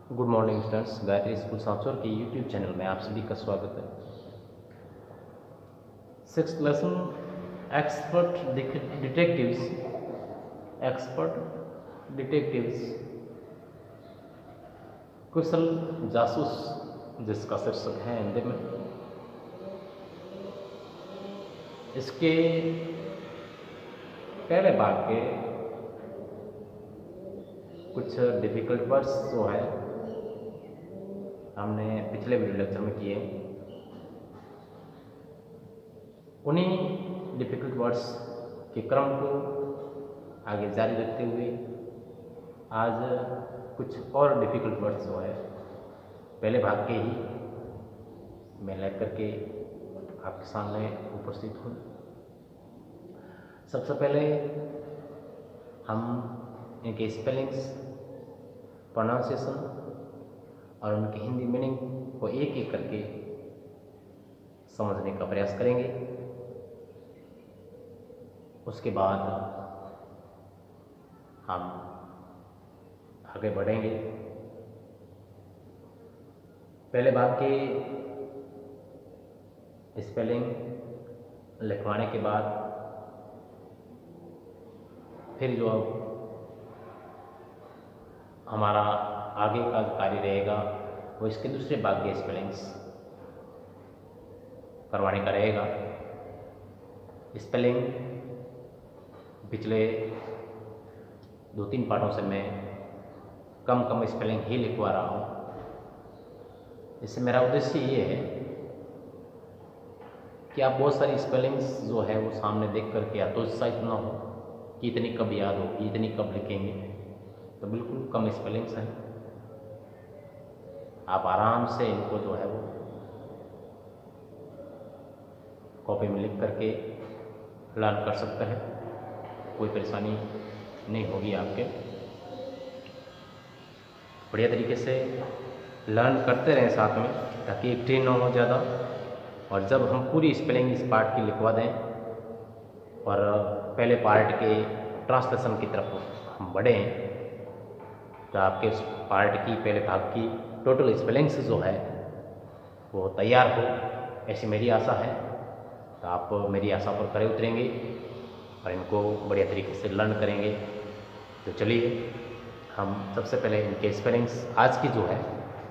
Good morning students, Gayatri school Sanchore के YouTube channel में आप सभी का स्वागत है। सिक्स्थ लेसन एक्सपर्ट डिटेक्टिव्स कुशल जासूस जिसका शीर्षक है हिंदी में। इसके पहले भाग के कुछ डिफिकल्ट वर्ड्स जो है हमने पिछले वीडियो लेक्चर में किए, उन्हीं डिफिकल्ट वर्ड्स के क्रम को आगे जारी रखते हुए आज कुछ और डिफिकल्ट वर्ड्स जो है पहले भाग के ही मैं लेकर के आपके सामने उपस्थित हूँ। सबसे पहले हम इनके स्पेलिंग्स, प्रोनाउंसिएशन और उनकी हिंदी मीनिंग को एक एक करके समझने का प्रयास करेंगे। उसके बाद हम आगे बढ़ेंगे। पहले भाग के स्पेलिंग लिखवाने के बाद फिर जो हमारा आगे का कार्य रहेगा वो इसके दूसरे भाग के स्पेलिंग्स करवाने का रहेगा। स्पेलिंग पिछले 2-3 पाठों से मैं कम स्पेलिंग ही लिखवा रहा हूँ। इससे मेरा उद्देश्य ये है कि आप बहुत सारी स्पेलिंग्स जो है वो सामने देख करके हतोत्साहित ना हो कि इतनी कब याद होगी, इतनी कब लिखेंगे। तो बिल्कुल कम स्पेलिंग्स हैं, आप आराम से इनको जो है वो कॉपी में लिख करके लर्न कर सकते हैं। कोई परेशानी नहीं होगी आपके। बढ़िया तरीके से लर्न करते रहें साथ में, ताकि एक ट्रेन ना हो ज़्यादा। और जब हम पूरी स्पेलिंग इस पार्ट की लिखवा दें और पहले पार्ट के ट्रांसलेशन की तरफ हम बढ़ें, तो आपके उस पार्ट की पहले भाग की टोटल स्पेलिंग्स जो है वो तैयार हो, ऐसी मेरी आशा है। तो आप मेरी आशा पर खरे उतरेंगे और इनको बढ़िया तरीके से लर्न करेंगे। तो चलिए हम सबसे पहले इनके स्पेलिंग्स, आज की जो है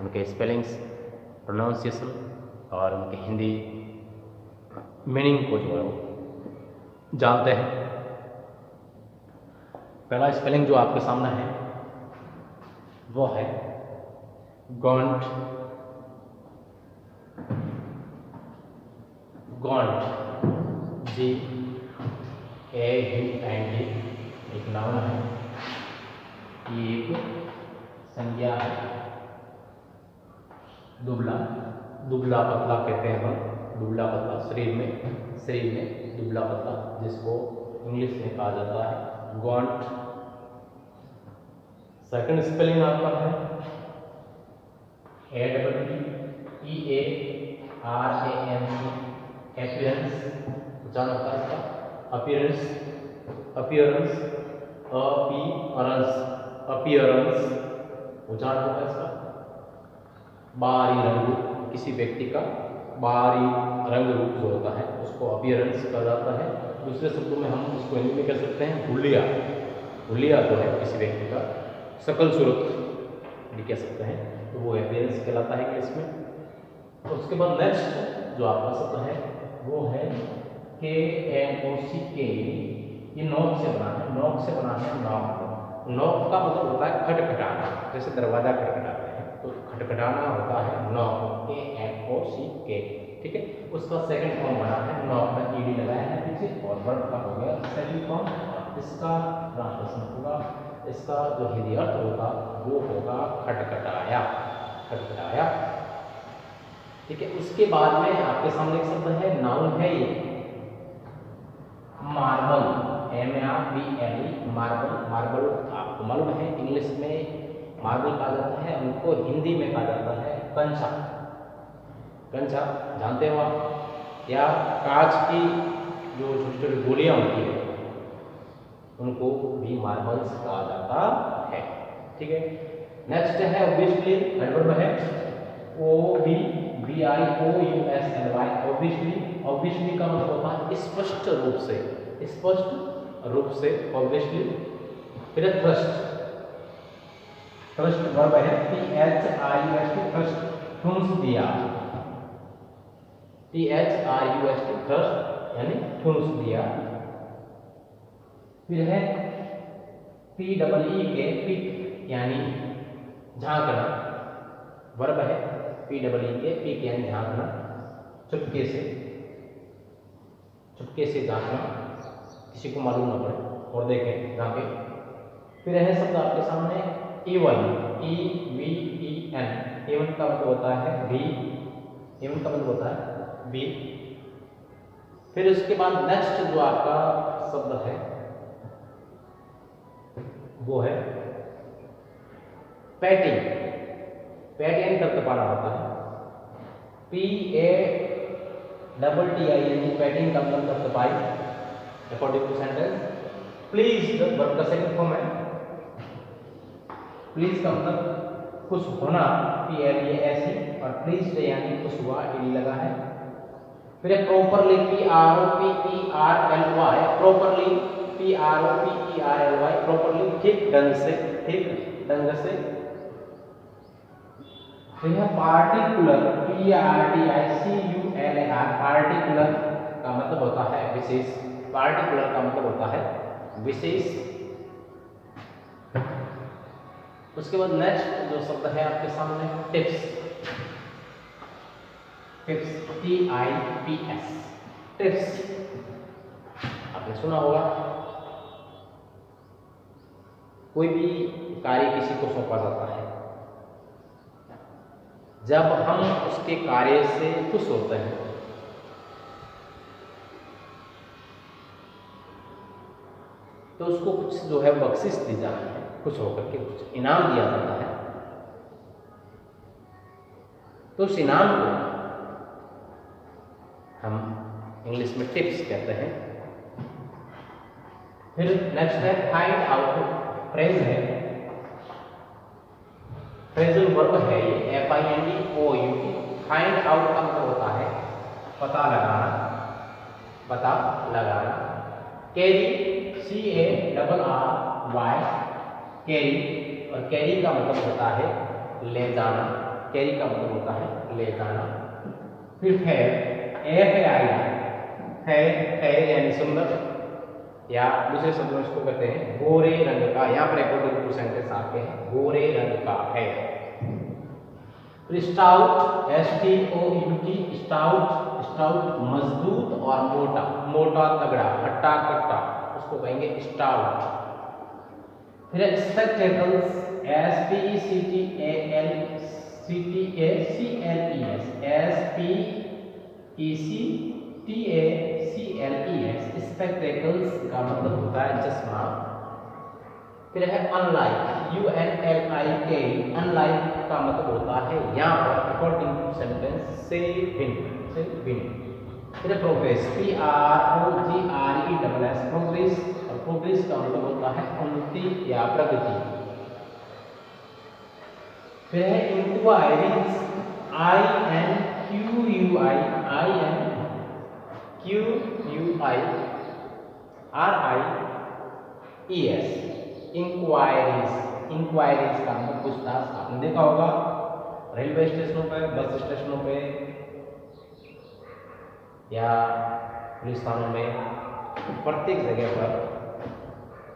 उनके स्पेलिंग्स, प्रोनाउंसिएशन और उनकी हिंदी मीनिंग को जो है वो जानते हैं। पहला स्पेलिंग जो आपके सामने है वो है गॉन्ट। गॉन्ट GAUNT एक नाउन है, ये एक संज्ञा है। दुबला पतला कहते हैं हम, दुबला पतला शरीर में दुबला पतला, जिसको इंग्लिश में कहा जाता है गॉन्ट। सेकंड स्पेलिंग आपका है APPEARANCE, अपीयरेंस। उच्चारण होता है इसका अपीयरेंस, उच्चारण होता है इसका। बाहरी रंग रूप, किसी व्यक्ति का बाहरी रंग रूप जो होता है उसको अपीयरेंस कहा जाता है। दूसरे शब्दों में हम इसको हिंदी में कह सकते हैं हुलिया जो है किसी व्यक्ति का शकल सूरत भी कह सकते हैं, तो वो अपीयरेंस कहलाता है इंग्लिश में। तो उसके बाद नेक्स्ट जो आपका शब्द है वो है KNOCK। ये नॉक से बना है, नॉक का मतलब होता है खटखटाना, जैसे दरवाजा खटखटाते हैं तो खटखटाना होता है नॉक, KNOCK, ठीक है। उसका सेकंड फॉर्म बना है नॉक में ED लगाया है पीछे और वर्ब का हो गया सेकंड फॉर्म। इसका ट्रांसलेशन होगा, इसका जो हिंदी अर्थ होगा वो होगा खटखटाया, ठीक है। उसके बाद में आपके सामने एक शब्द है, नाउन है ये मार्बल, MARBLE, मार्बल आपको मालूम है इंग्लिश में मार्बल कहा जाता है, उनको हिंदी में कहा जाता है कंचा, जानते हो आप। या कांच की जो छोटी गोलियां होती है उनको भी मार्बल्स कहा जाता है, ठीक है। नेक्स्ट है ऑब्वियसली, एडवर्ब है OBVIOUSLY, ऑब्वियसली। ऑब्वियसली का मतलब होता है स्पष्ट रूप से, स्पष्ट रूप से, ऑब्वियसली। फिर थ्रस्ट, थ्रस्ट वर्ब है THRUST, थ्रस्ट, ठूंस दिया, THRUST, थ्रस्ट यानी ठूंस दिया। फिर है PEE पिक यानी झांकना, वर्ब है PEE पिक यानी झांकना, चुपके से, चुपके से झांकना, किसी को मालूम ना पड़े और देखें झांके। फिर है शब्द आपके सामने इवन, EVEN, इवन का मतलब होता है भी, इवन का मतलब होता है भी। फिर उसके बाद नेक्स्ट जो आपका शब्द है वो है पैटिंग, पैट यानी थपथपाना होता है, PATTING, पैटिंग का मतलब थपथपाई, according to sentence. Please verb का सेकंड फॉर्म है, प्लीज का मतलब खुश होना, PLEASE, और प्लीज यानी खुश हुआ, ED लगा है। फिर properly, PROPERLY, properly, PROPERLY, properly, ठीक ढंग से, ठीक ढंग से। फिर है पार्टिकुलर, PARTICULAR, पार्टिकुलर का मतलब होता है विशेष, पार्टिकुलर का मतलब होता है विशेष। उसके बाद नेक्स्ट जो शब्द है आपके सामने टिप्स, टिप्स, TIPS, टिप्स, आपने सुना होगा। कोई भी कार्य किसी को सौंपा जाता है, जब हम उसके कार्य से खुश होते हैं तो उसको कुछ जो है बख्शिश दी जाती है, खुश होकर के कुछ इनाम दिया जाता है, तो उस इनाम को हम इंग्लिश में टिप्स कहते हैं। फिर नेक्स्ट है फाइंड आउट, फ्रेज है, फ्रेजल वर्ब है ये, FINDOUT, फाइंड आउट का मतलब होता है पता लगाना, पता लगाना। कैरी, CARRY, कैरी, और कैरी का मतलब होता है ले जाना, कैरी का मतलब होता है ले जाना। फिर फेयर, FAIR, फेयर यानी सुंदर, या दूसरे शब्दों में इसको कहते हैं गोरे रंग का, यहाँ पर अकॉर्डिंग टू सेंटेंस आपके हैं गोरे रंग का है। फिर स्टाउट, STOUT, स्टाउट, स्टाउट मजबूत और मोटा, मोटा तगड़ा, हट्टा कट्टा, उसको कहेंगे स्टाउट। फिर स्पेक्टेकल्स, SPECTACLES, स्पेक्टेकल्स का मतलब होता है चश्मा। फिर है अनलाइक, UNLIK, अनलाइक का मतलब होता है यहाँ पर अकॉर्डिंग टू सेंटेंस से भिन्न, से भिन्न। फिर प्रोग्रेस, PROGRESS, प्रोग्रेस, और प्रोग्रेस का मतलब होता है उन्नति या प्रगति। फिर है इंक्वायरीज, INQUIRIES, इंक्वायरीज, इंक्वायरीज का मतलब पूछताछ। आपने देखा होगा रेलवे स्टेशनों पे, बस स्टेशनों पे या पुलिस थानों में, प्रत्येक जगह पर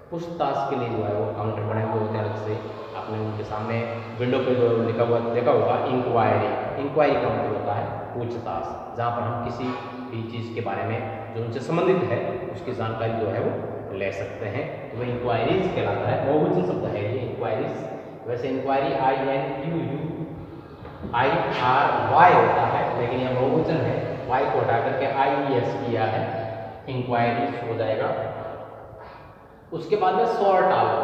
पूछताछ के लिए जो है वो काउंटर बने हुए होते हैं अलग से। आपने उनके सामने विंडो पे जो लिखा हुआ देखा होगा इंक्वायरी, इंक्वायरी का मतलब होता है पूछताछ, जहाँ पर हम किसी भी चीज़ के बारे में जो उनसे संबंधित है उसकी जानकारी जो है वो ले सकते हैं, तो वह इंक्वायरीज कहलाता है। बहुवचन शब्द है ये इंक्वायरीज। वैसे इंक्वायरी INQUIRY होता है, लेकिन यह बहुवचन है, Y को हटा करके IES किया है, इंक्वायरीज हो जाएगा। उसके बाद में sort out,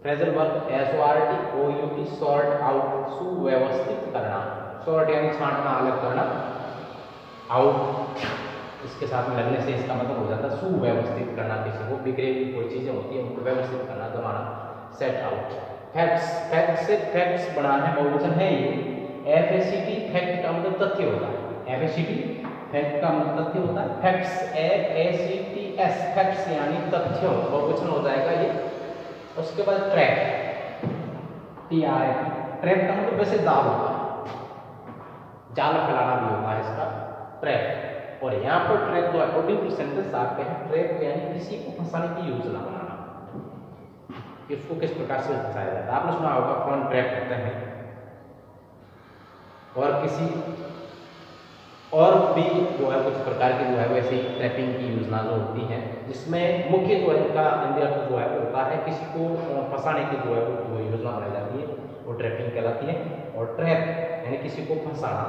phrasal verb SORT, sort out, सुव्यवस्थित करना, सॉर्ट यानी छांटना, अलग करना, आउट इसके साथ में लगने से इसका मतलब हो जाता है सुव्यवस्थित करना, किसी को बिखरी हुई कोई चीज़ें होती है उनको व्यवस्थित करना, जमाना, सेट आउट। फैक्ट्स, फैक्ट से फैक्ट्स बना है, बहुवचन है ये। FACT फैक्ट का मतलब तथ्य होता है। FACT फैक्ट का मतलब तथ्य होता है। फैक्ट्स FACTS फैक्ट्स यानी तथ्यों, बहुवचन हो जाएगा ये। उसके बाद ट्रैप, TRAP, ट्रैप का मतलब वैसे जाल होता है, जाल फैलाना भी होता है इसका ट्रैप। और यहाँ पर ट्रैप जो अकॉर्डिंग टू सेंटेंस आपके हैं, ट्रैप यानी किसी को फंसाने की योजना बनाना, कि उसको किस प्रकार से फंसाया जाता है। आपने सुना होगा कौन ट्रैप करते हैं। और किसी और भी जो है कुछ प्रकार की जो है वैसी ट्रैपिंग की योजना जो होती है, जिसमें मुख्य जो है उनका अंदर जो है होता है किसी को फंसाने की जो है वो योजना बनाई जाती है, वो ट्रैपिंग कहलाती है। और ट्रैप यानी किसी को फंसाना,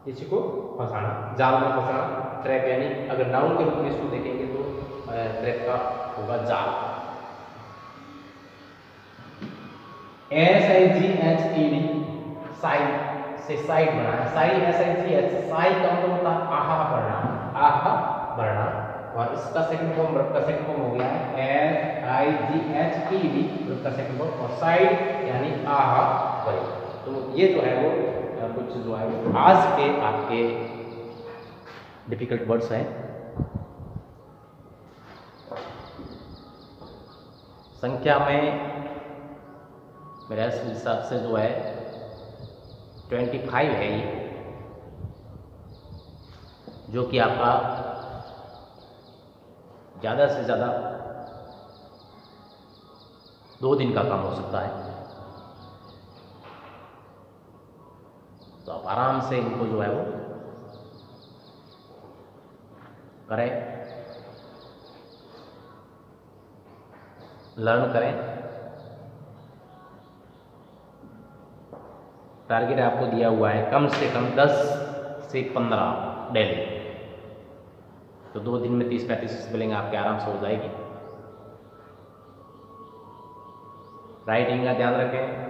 किसी को फंसाना, जाल में फंसाना। ट्रैप यानी अगर नाउन के रूप में इसको देखेंगे तो ट्रैप का होगा जाल। SIGHED, साइड से साइड बना है, साइड SIGH, साइड का मतलब होता है आहा भरना, आहा भरना। और इसका सेकंड फॉर्म, वर्ब का सेकंड फॉर्म हो गया है SIGHED, वर्ब का सेकंड फॉर्म। और साइड यानी आहा भरे। तो ये जो है वो कुछ जो है आज के आपके डिफिकल्ट वर्ड्स हैं। संख्या में मेरे हिसाब से जो है 25 है ये, जो कि आपका ज़्यादा से ज़्यादा 2 दिन का काम हो सकता है। तो आप आराम से इनको जो है वो करें, लर्न करें। टारगेट आपको दिया हुआ है कम से कम 10 से 15 डेली। तो 2 दिन में 30-35 स्पेलिंग आपके आराम से हो जाएगी। राइटिंग का ध्यान रखें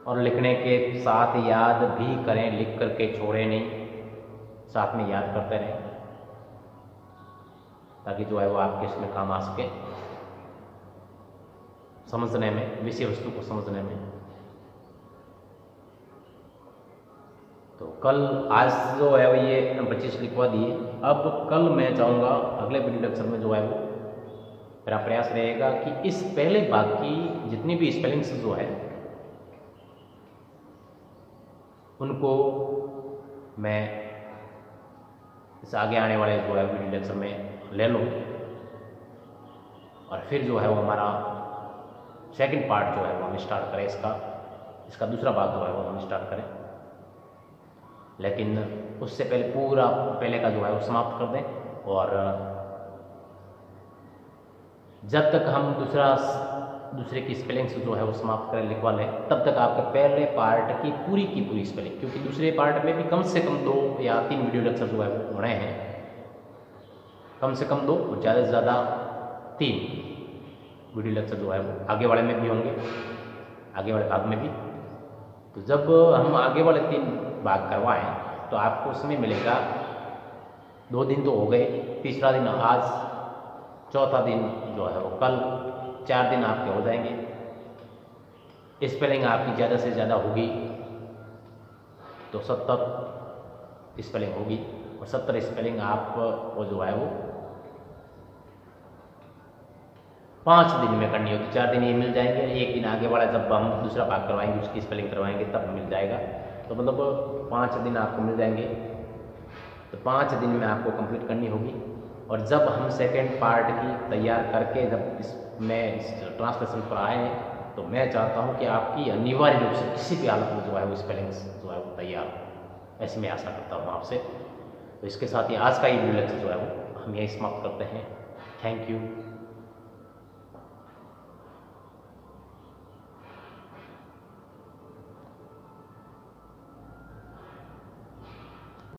और लिखने के साथ याद भी करें, लिख करके छोड़ें नहीं, साथ में याद करते रहें, ताकि जो है वो आपके इसमें काम आ सके, समझने में, विषय वस्तु को समझने में। तो कल, आज जो है वो ये 25 लिखवा दिए। अब कल मैं चाहूँगा अगले वीडियो लेक्चर में जो है वो मेरा प्रयास रहेगा कि इस पहले भाग की जितनी भी स्पेलिंग्स जो है उनको मैं इस आगे आने वाले जो है वीडियो लेक्चर में ले लूँ, और फिर जो है वो हमारा सेकंड पार्ट जो है वो हम स्टार्ट करें, इसका दूसरा भाग जो है वो हम स्टार्ट करें। लेकिन उससे पहले पूरा पहले का जो है वो समाप्त कर दें। और जब तक हम दूसरे की स्पेलिंग्स जो है वो समाप्त करें, लिखवा लें, तब तक आपके पहले पार्ट की पूरी स्पेलिंग, क्योंकि दूसरे पार्ट में भी कम से कम 2 या 3 वीडियो लेक्चर जो है वो होने हैं, कम से कम 2 और ज़्यादा से ज़्यादा 3 वीडियो लेक्चर जो है वो आगे वाले में भी होंगे, आगे वाले भाग में भी। तो जब हम आगे वाले 3 भाग करवाएं तो आपको उसमें मिलेगा 2 दिन तो हो गए, तीसरा दिन आज, चौथा दिन जो है वो कल, 4 दिन आपके हो जाएंगे। स्पेलिंग आपकी ज़्यादा से ज़्यादा होगी तो 70 स्पेलिंग होगी, और 70 स्पेलिंग आप वो जो है वो 5 दिन में करनी होगी। 4 दिन ये मिल जाएंगे, 1 दिन आगे वाला जब हम दूसरा भाग करवाएंगे, उसकी स्पेलिंग करवाएंगे तब मिल जाएगा। तो मतलब 5 दिन आपको मिल जाएंगे। तो 5 दिन में आपको कंप्लीट करनी होगी। और जब हम सेकेंड पार्ट की तैयार करके जब इस ट्रांसलेशन पर आए, तो मैं चाहता हूँ कि आपकी अनिवार्य रूप से किसी भी हालत में जो है वो स्पेलिंग्स जो है वो तैयार हो, ऐसी मैं आशा करता हूँ आपसे। तो इसके साथ ही आज का ये वीडियो लेक्चर जो है वो हम यही समाप्त करते हैं। Thank you.